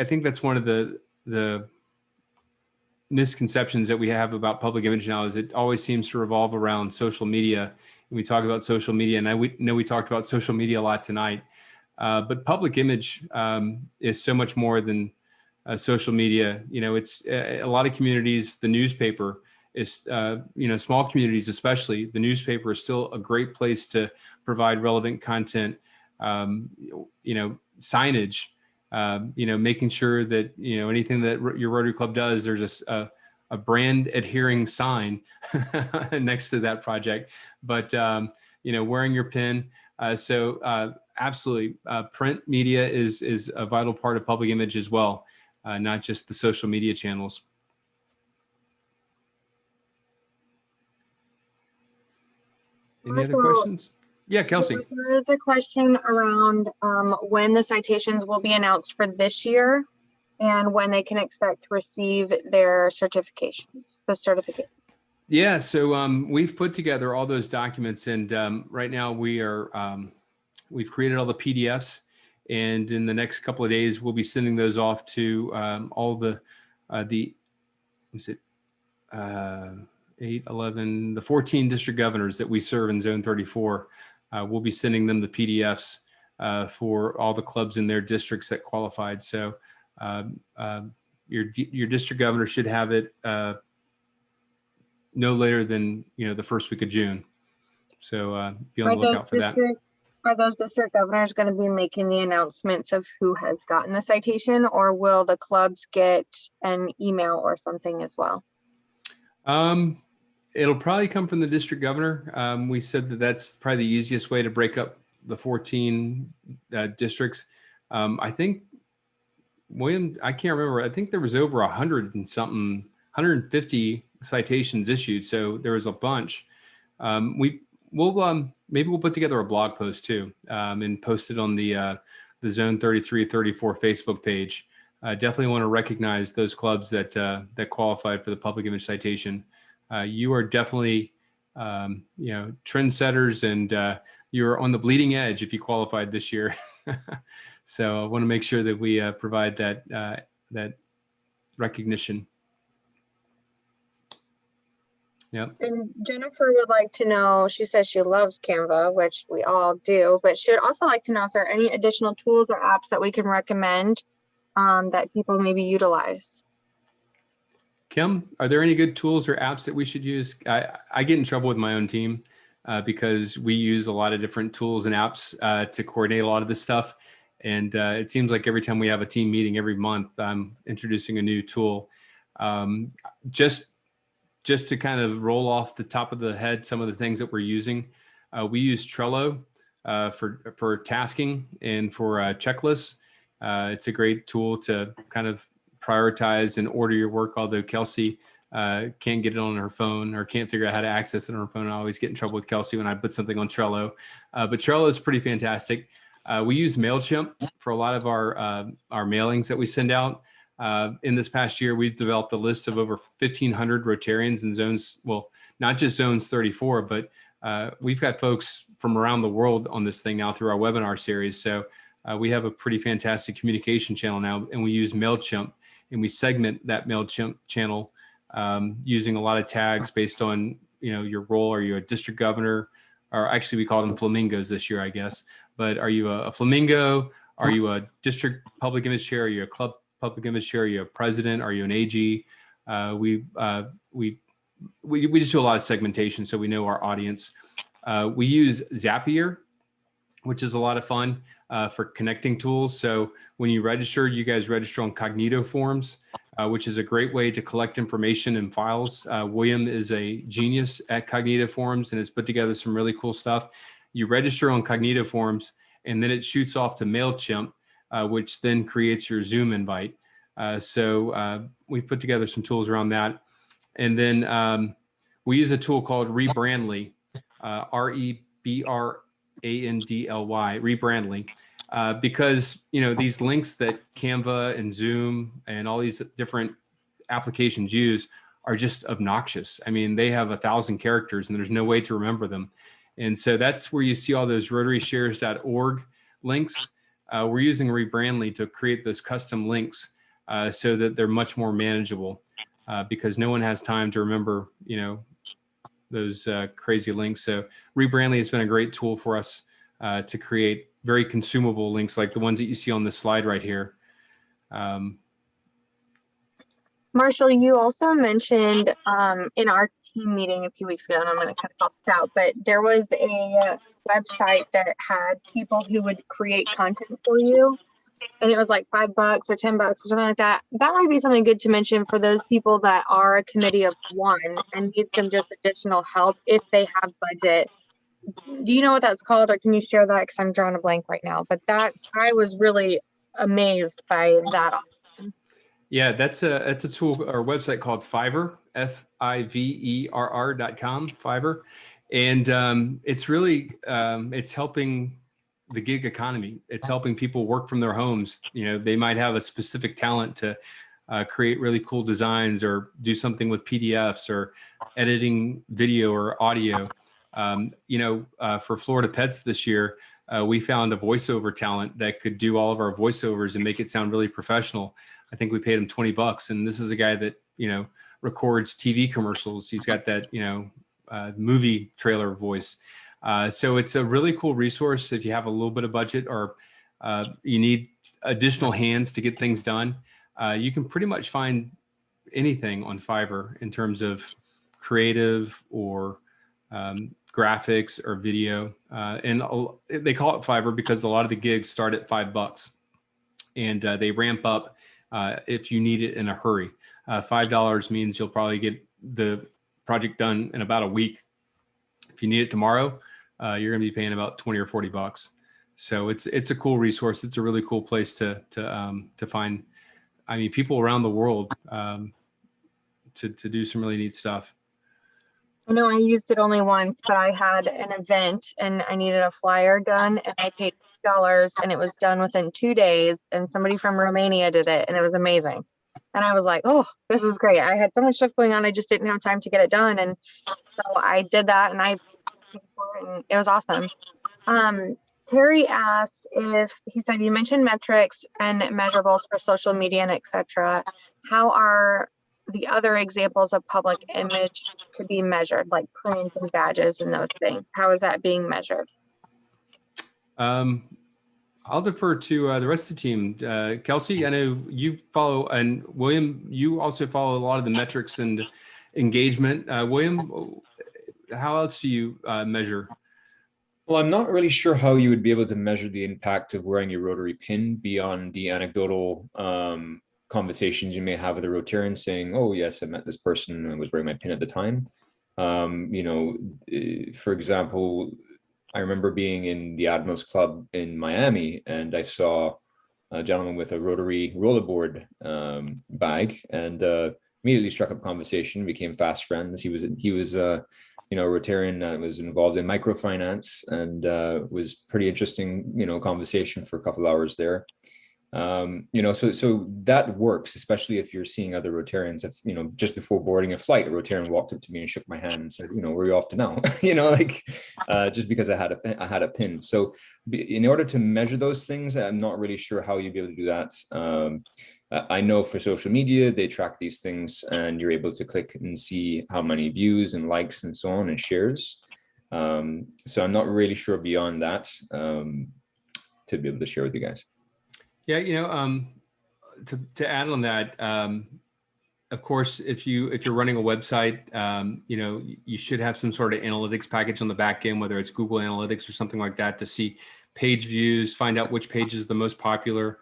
Speaker 3: think that's one of the misconceptions that we have about public image now is it always seems to revolve around social media. And we talk about social media, and I know we talked about social media a lot tonight. But public image is so much more than social media. It's a lot of communities. The newspaper is, small communities especially. The newspaper is still a great place to provide relevant content. Signage. Making sure that anything that your Rotary Club does, there's a brand adhering sign next to that project. But wearing your pin. Absolutely, print media is a vital part of public image as well, not just the social media channels. Any other questions? Yeah, Kelsey.
Speaker 1: There is a question around when the citations will be announced for this year and when they can expect to receive their certifications, the certificate.
Speaker 3: Yeah, so we've put together all those documents, and right now we've created all the PDFs, and in the next couple of days we'll be sending those off to all the 14 district governors that we serve in Zone 34. We'll be sending them the PDFs for all the clubs in their districts that qualified. So your district governor should have it no later than the first week of June. So be on the lookout for that.
Speaker 1: Are those district governors going to be making the announcements of who has gotten the citation, or will the clubs get an email or something as well?
Speaker 3: It'll probably come from the district governor. We said that that's probably the easiest way to break up the 14 districts. I think William, I can't remember. I think there was over 100 and something, 150 citations issued. So there was a bunch. We'll maybe we'll put together a blog post too, and post it on the Zone 33, 34 Facebook page. Definitely want to recognize those clubs that that qualified for the public image citation. You are definitely, trendsetters, and you're on the bleeding edge if you qualified this year. So I want to make sure that we provide that that recognition. Yep.
Speaker 1: And Jennifer would like to know, she says she loves Canva, which we all do, but she would also like to know if there are any additional tools or apps that we can recommend that people maybe utilize.
Speaker 3: Kim, are there any good tools or apps that we should use? I get in trouble with my own team because we use a lot of different tools and apps to coordinate a lot of this stuff. And it seems like every time we have a team meeting every month, I'm introducing a new tool. Just to kind of roll off the top of the head some of the things that we're using. We use Trello for tasking and for checklists. It's a great tool to kind of prioritize and order your work, although Kelsey can't get it on her phone or can't figure out how to access it on her phone. I always get in trouble with Kelsey when I put something on Trello. But Trello is pretty fantastic. We use MailChimp for a lot of our mailings that we send out. In this past year, we've developed a list of over 1,500 Rotarians in zones, well, not just zones 34, but we've got folks from around the world on this thing now through our webinar series. So we have a pretty fantastic communication channel now, and we use MailChimp, and we segment that MailChimp channel using a lot of tags based on, your role. Are you a district governor? Or actually, we call them flamingos this year, I guess. But are you a flamingo? Are you a district public image chair? Are you a club public image chair? Are you a president? Are you an AG? We just do a lot of segmentation, so we know our audience. We use Zapier, which is a lot of fun for connecting tools. So when you register, you guys register on Cognito forms, which is a great way to collect information and files. William is a genius at Cognito forms and has put together some really cool stuff. You register on Cognito forms, and then it shoots off to MailChimp, which then creates your Zoom invite. So we put together some tools around that. And then we use a tool called Rebrandly, R-E-B-R-A-N-D-L-Y, Rebrandly, because, these links that Canva and Zoom and all these different applications use are just obnoxious. I mean, they have 1,000 characters and there's no way to remember them. And so that's where you see all those rotaryshares.org links. We're using Rebrandly to create those custom links so that they're much more manageable because no one has time to remember, those crazy links. So Rebrandly has been a great tool for us to create very consumable links like the ones that you see on this slide right here.
Speaker 1: Marshall, you also mentioned in our team meeting a few weeks ago, and I'm going to cut it out, but there was a website that had people who would create content for you, and it was like $5 or $10 or something like that. That might be something good to mention for those people that are a committee of one and need some just additional help if they have budget. Do you know what that's called, or can you share that? Because I'm drawing a blank right now, but that I was really amazed by that.
Speaker 3: Yeah, that's a tool or website called Fiverr, Fiverr.com, Fiverr. And it's really, it's helping the gig economy. It's helping people work from their homes. They might have a specific talent to create really cool designs or do something with PDFs or editing video or audio. For Florida Pets this year, we found a voiceover talent that could do all of our voiceovers and make it sound really professional. I think we paid him $20, and this is a guy that, records TV commercials. He's got that, movie trailer voice. So it's a really cool resource if you have a little bit of budget or you need additional hands to get things done. You can pretty much find anything on Fiverr in terms of creative or graphics or video. And they call it Fiverr because a lot of the gigs start at $5 and they ramp up if you need it in a hurry. $5 means you'll probably get the project done in about a week. If you need it tomorrow, you're going to be paying about 20 or 40 bucks. So it's a cool resource. It's a really cool place to find, I mean, people around the world to do some really neat stuff.
Speaker 1: I know I used it only once, but I had an event and I needed a flyer done, and I paid $2 and it was done within 2 days, and somebody from Romania did it, and it was amazing. And I was like, oh, this is great. I had so much stuff going on. I just didn't have time to get it done. And so I did that, and I paid for it, and it was awesome. Terry asked he said, you mentioned metrics and measurables for social media and etc. How are the other examples of public image to be measured, like prints and badges and those things? How is that being measured?
Speaker 3: I'll defer to the rest of the team. Kelsey, I know you follow, and William, you also follow a lot of the metrics and engagement. William, how else do you measure?
Speaker 4: Well, I'm not really sure how you would be able to measure the impact of wearing your Rotary pin beyond the anecdotal conversations you may have with a Rotarian saying, oh, yes, I met this person and was wearing my pin at the time. You know, for example, I remember being in the Admirals Club in Miami, and I saw a gentleman with a Rotary rollerboard bag, and immediately struck up conversation, became fast friends. He was you know, a Rotarian that was involved in microfinance, and was pretty interesting, you know, conversation for a couple hours there. You know, so that works, especially if you're seeing other Rotarians. If, you know, just before boarding a flight, a Rotarian walked up to me and shook my hand and said, you know, where are you off to now? You know, like just because I had a pin. So in order to measure those things, I'm not really sure how you'd be able to do that. I know for social media, they track these things, and you're able to click and see how many views and likes and so on and shares. So I'm not really sure beyond that to be able to share with you guys.
Speaker 3: Yeah, you know, to add on that, of course, if you're running a website, you know, you should have some sort of analytics package on the back end, whether it's Google Analytics or something like that, to see page views, find out which page is the most popular.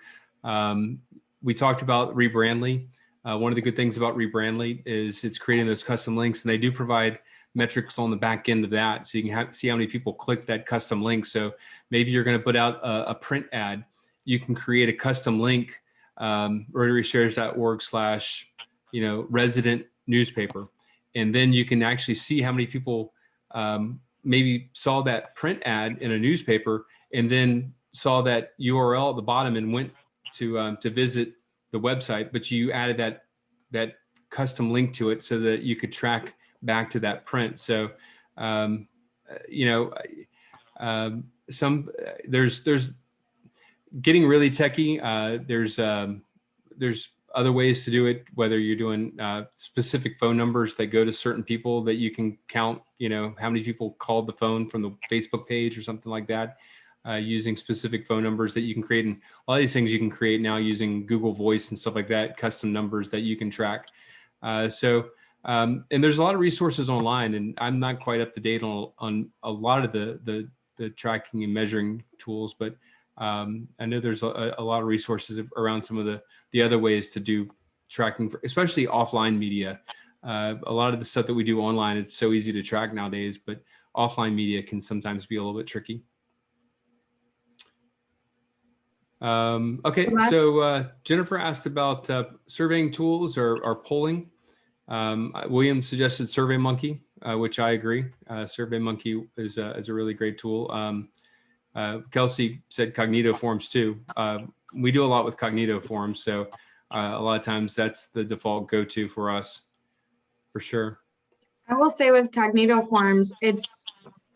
Speaker 3: We talked about Rebrandly. One of the good things about Rebrandly is it's creating those custom links, and they do provide metrics on the back end of that, so you can see how many people click that custom link. So maybe you're going to put out a print ad. You can create a custom link, rotaryshares.org/ you know, resident newspaper. And then you can actually see how many people maybe saw that print ad in a newspaper and then saw that URL at the bottom and went to visit the website, but you added that custom link to it so that you could track back to that print. So, you know, there's getting really techie. There's other ways to do it, whether you're doing specific phone numbers that go to certain people that you can count, you know, how many people called the phone from the Facebook page or something like that, using specific phone numbers that you can create. And a lot of these things you can create now using Google Voice and stuff like that, custom numbers that you can track. And there's a lot of resources online, and I'm not quite up to date on a lot of the tracking and measuring tools, but I know there's a lot of resources around some of the other ways to do tracking, especially offline media. A lot of the stuff that we do online, it's so easy to track nowadays, but offline media can sometimes be a little bit tricky. Okay, so Jennifer asked about surveying tools or polling. William suggested SurveyMonkey, which I agree. SurveyMonkey is a really great tool. Kelsey said Cognito Forms too. We do a lot with Cognito Forms, so a lot of times that's the default go-to for us, for sure.
Speaker 1: I will say with Cognito Forms, it's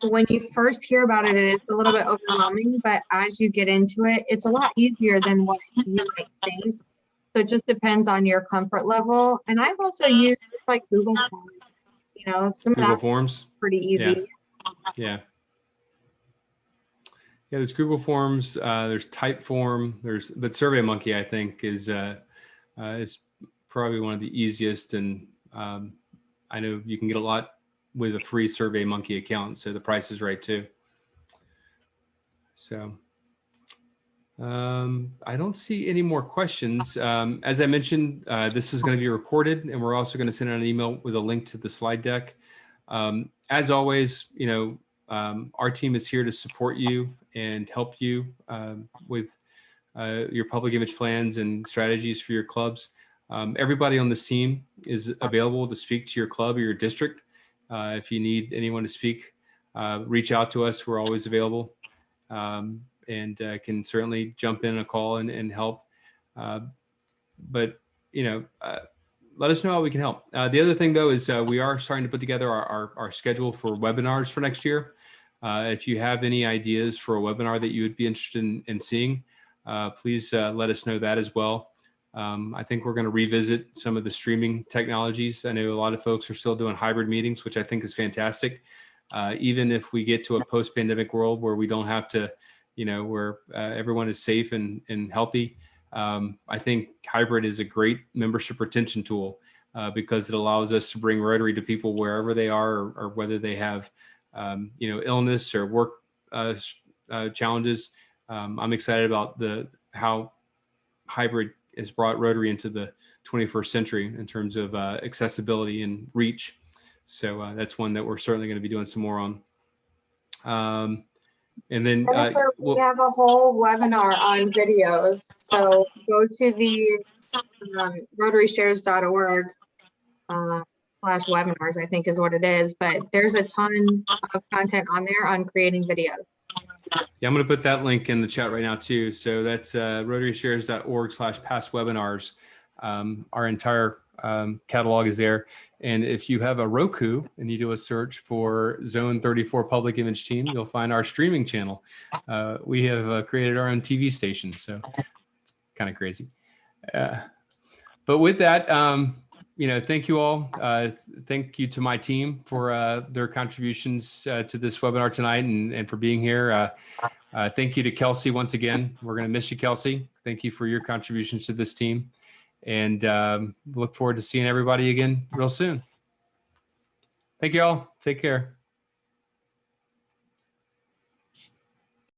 Speaker 1: when you first hear about it, it is a little bit overwhelming, but as you get into it, it's a lot easier than what you might think. So it just depends on your comfort level. And I've also used just like Google Forms, you know, some
Speaker 3: Google Forms,
Speaker 1: pretty easy.
Speaker 3: Yeah. Yeah, there's Google Forms, there's Typeform, but SurveyMonkey, I think, is probably one of the easiest, and I know you can get a lot with a free SurveyMonkey account, so the price is right too. So I don't see any more questions. As I mentioned, this is going to be recorded, and we're also going to send out an email with a link to the slide deck. As always, our team is here to support you and help you with your public image plans and strategies for your clubs. Everybody on this team is available to speak to your club or your district. If you need anyone to speak, reach out to us. We're always available, and can certainly jump in a call and help. But let us know how we can help. The other thing, though, is we are starting to put together our schedule for webinars for next year. If you have any ideas for a webinar that you would be interested in seeing, please let us know that as well. I think we're going to revisit some of the streaming technologies. I know a lot of folks are still doing hybrid meetings, which I think is fantastic. Even if we get to a post-pandemic world where we don't have to, where everyone is safe and healthy, I think hybrid is a great membership retention tool because it allows us to bring Rotary to people wherever they are, or whether they have, illness or work challenges. I'm excited about how hybrid has brought Rotary into the 21st century in terms of accessibility and reach. So that's one that we're certainly going to be doing some more on. And then
Speaker 1: we have a whole webinar on videos. So go to the rotaryshares.org /webinars, I think is what it is. But there's a ton of content on there on creating videos.
Speaker 3: Yeah, I'm going to put that link in the chat right now too. So that's rotaryshares.org /past webinars. Our entire catalog is there. And if you have a Roku and you do a search for Zone 34 Public Image Team, you'll find our streaming channel. We have created our own TV station, so it's kind of crazy. But with that, thank you all. Thank you to my team for their contributions to this webinar tonight and for being here. Thank you to Kelsey once again. We're going to miss you, Kelsey. Thank you for your contributions to this team. And look forward to seeing everybody again real soon. Thank you all. Take care.